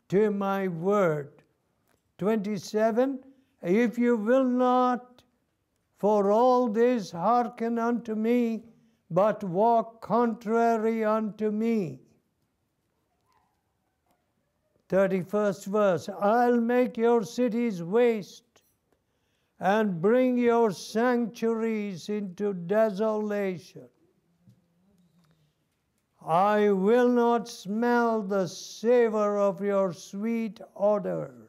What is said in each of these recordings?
to my word. 27, if you will not for all this hearken unto me, but walk contrary unto me. 31st verse, I'll make your cities waste and bring your sanctuaries into desolation. I will not smell the savor of your sweet odors.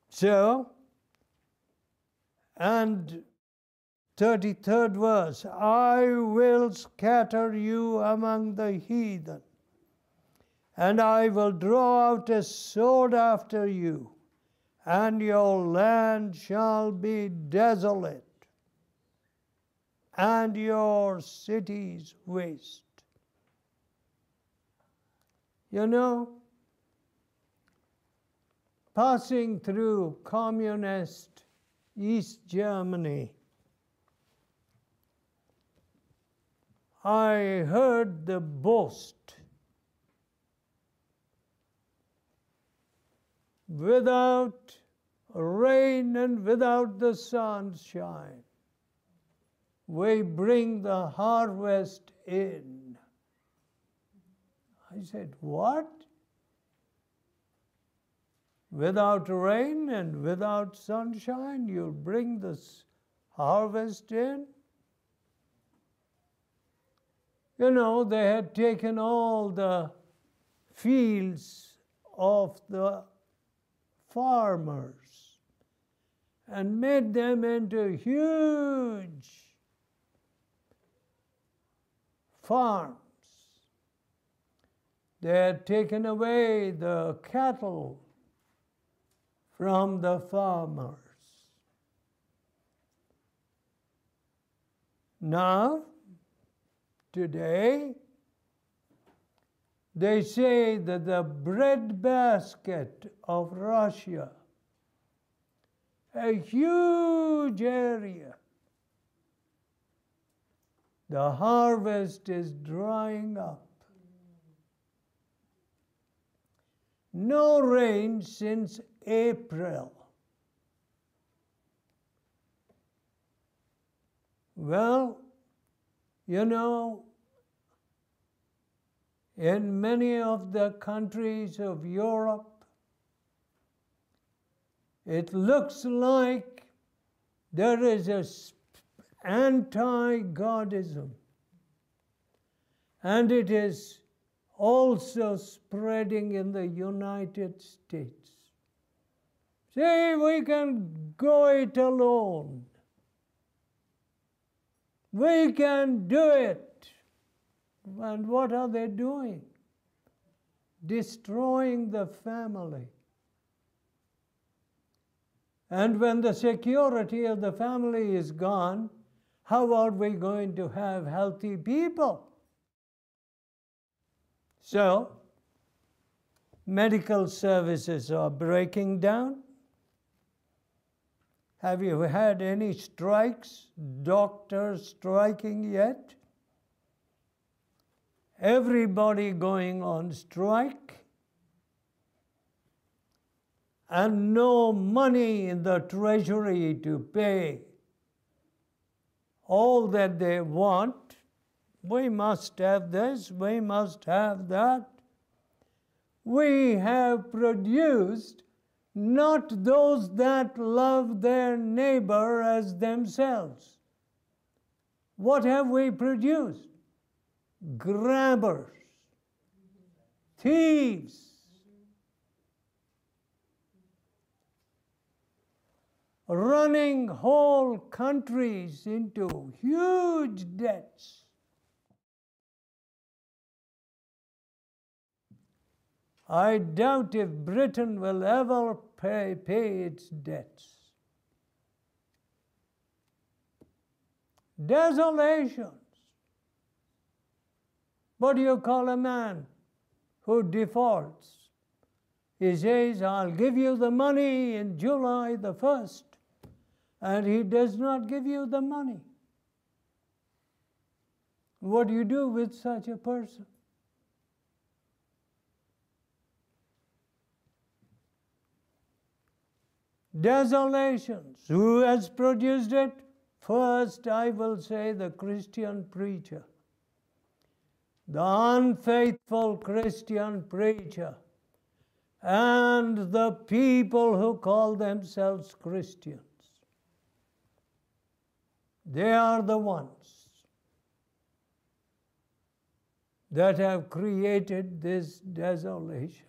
So, and 33rd verse, I will scatter you among the heathen, and I will draw out a sword after you, and your land shall be desolate, and your cities waste. You know, passing through communist East Germany, I heard the boast, without rain and without the sunshine, we bring the harvest in. I said, what? Without rain and without sunshine, you'll bring this harvest in? You know, they had taken all the fields of the farmers and made them into huge farms. They had taken away the cattle from the farmers. Now, today, they say that the breadbasket of Russia, a huge area, the harvest is drying up. No rain since April. Well, you know, in many of the countries of Europe, it looks like there is a anti-Godism, and it is also spreading in the United States. See, we can go it alone. We can do it. And what are they doing? Destroying the family. And when the security of the family is gone, how are we going to have healthy people? So, medical services are breaking down. Have you had any strikes, doctors striking yet? Everybody going on strike, and no money in the treasury to pay all that they want. We must have this, we must have that. We have produced not those that love their neighbor as themselves. What have we produced? Grabbers, thieves, running whole countries into huge debts. I doubt if Britain will ever pay its debts. Desolations. What do you call a man who defaults? He says, I'll give you the money in July the 1st, and he does not give you the money. What do you do with such a person? Desolations. Who has produced it? First, I will say the Christian preacher. The unfaithful Christian preacher. And the people who call themselves Christians. They are the ones that have created this desolation.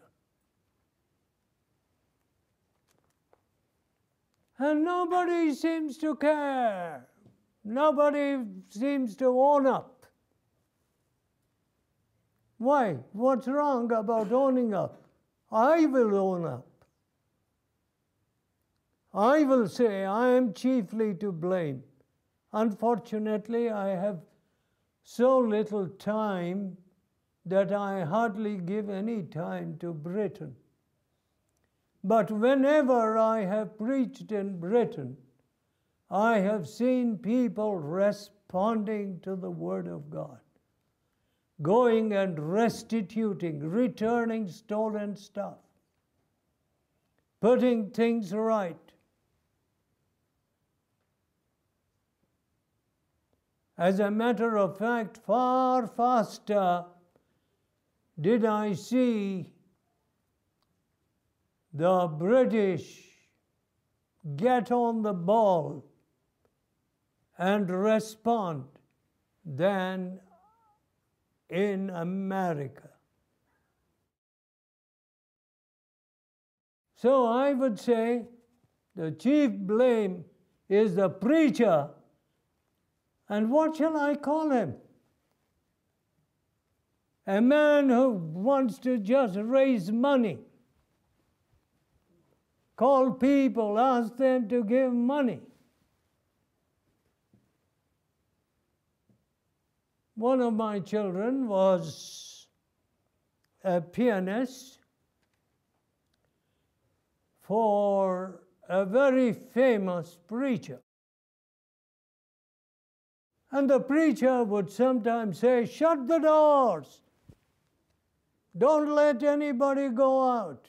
And nobody seems to care. Nobody seems to own up. Why? What's wrong about owning up? I will own up. I will say I am chiefly to blame. Unfortunately, I have so little time that I hardly give any time to Britain. But whenever I have preached in Britain, I have seen people responding to the Word of God, going and restituting, returning stolen stuff, putting things right. As a matter of fact, far faster did I see the British get on the ball and respond than in America. So I would say the chief blame is the preacher. And what shall I call him? A man who wants to just raise money. Call people, ask them to give money. One of my children was a pianist for a very famous preacher. And the preacher would sometimes say, "Shut the doors. Don't let anybody go out.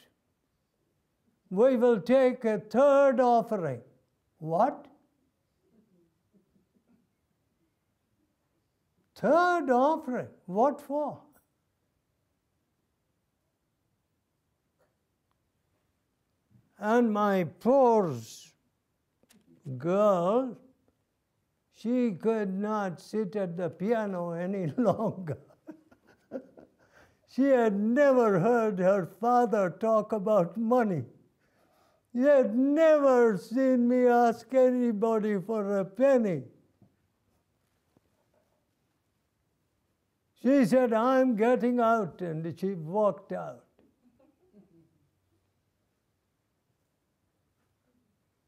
We will take a third offering." What? Third offering? What for? And my poor girl, she could not sit at the piano any longer. She had never heard her father talk about money. She had never seen me ask anybody for a penny. She said, "I'm getting out," and she walked out.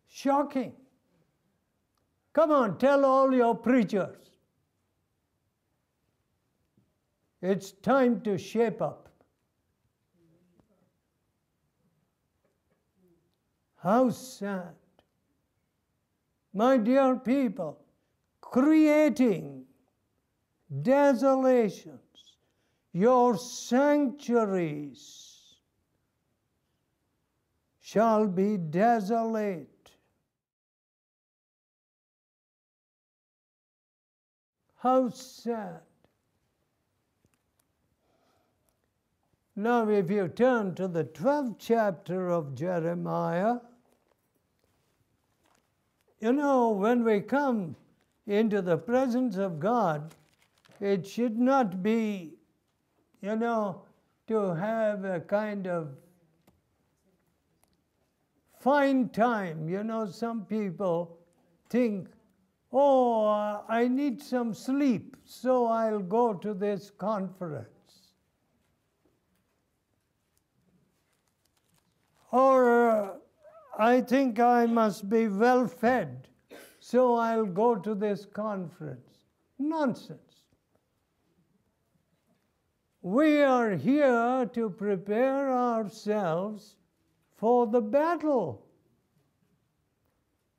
Shocking. Come on, tell all your preachers. It's time to shape up. How sad. My dear people, creating desolations, your sanctuaries shall be desolate. How sad. Now, if you turn to the 12th chapter of Jeremiah, you know, when we come into the presence of God, it should not be, you know, to have a kind of fine time. You know, some people think, "Oh, I need some sleep, so I'll go to this conference." Or, "I think I must be well fed, so I'll go to this conference." Nonsense. We are here to prepare ourselves for the battle.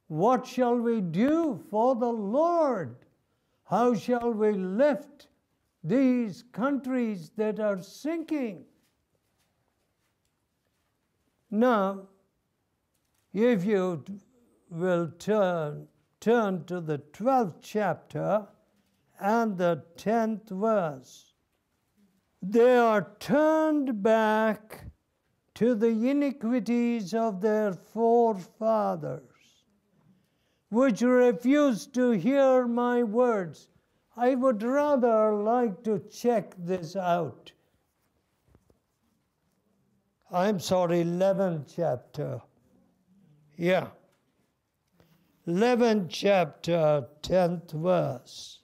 What shall we do for the Lord? How shall we lift these countries that are sinking. Now, if you will turn to the 12th chapter and the 10th verse. They are turned back to the iniquities of their forefathers, which refused to hear my words. I would rather like to check this out. I'm sorry, 11th chapter. Yeah. 11th chapter, 10th verse.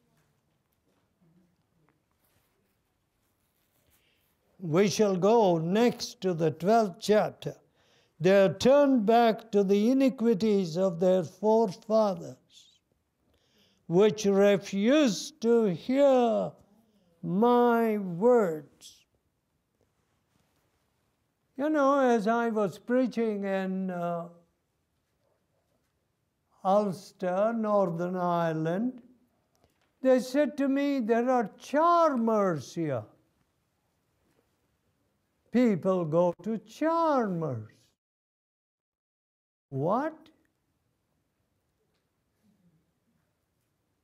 We shall go next to the 12th chapter. They are turned back to the iniquities of their forefathers, which refused to hear my words. You know, as I was preaching in Ulster, Northern Ireland, they said to me, there are charmers here. People go to charmers. What?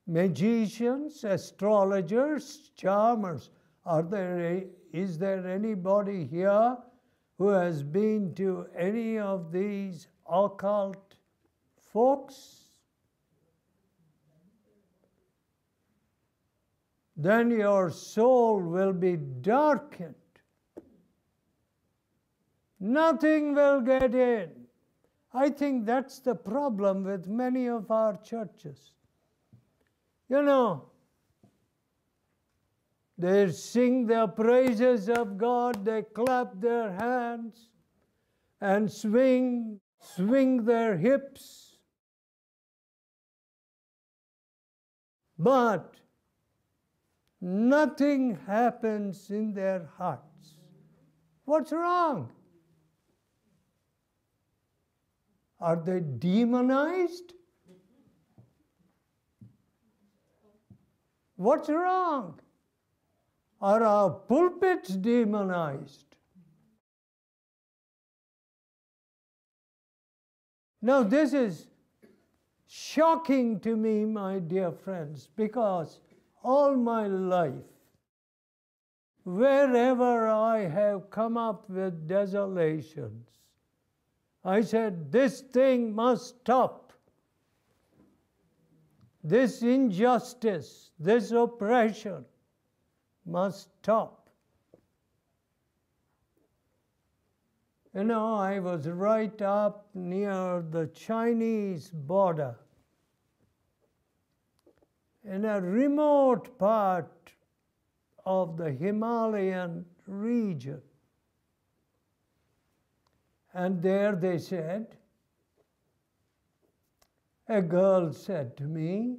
Magicians, astrologers, charmers. Is there anybody here who has been to any of these occult folks? Then your soul will be darkened. Nothing will get in. I think that's the problem with many of our churches. You know, they sing the praises of God, they clap their hands and swing their hips. But nothing happens in their hearts. What's wrong? Are they demonized? What's wrong? Are our pulpits demonized? Now, this is shocking to me, my dear friends, because all my life, wherever I have come up with desolations, I said, this thing must stop. This injustice, this oppression must stop. You know, I was right up near the Chinese border, in a remote part of the Himalayan region. And there they said, a girl said to me,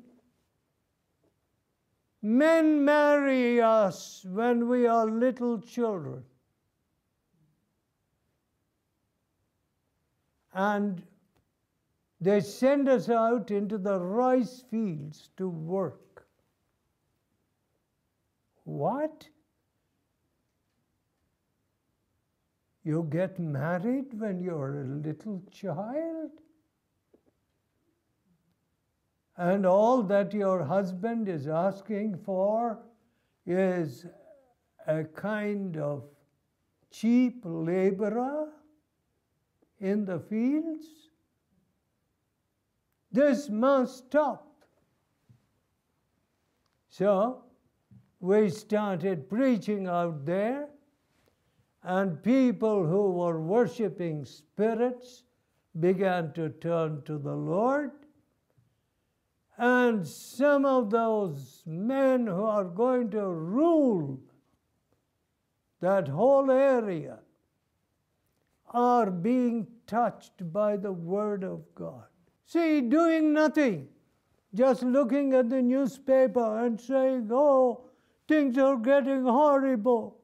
men marry us when we are little children. And they send us out into the rice fields to work. What? You get married when you're a little child? And all that your husband is asking for is a kind of cheap laborer in the fields? This must stop. So we started preaching out there, and people who were worshiping spirits began to turn to the Lord. And some of those men who are going to rule that whole area are being touched by the Word of God. See, doing nothing, just looking at the newspaper and saying, oh, things are getting horrible.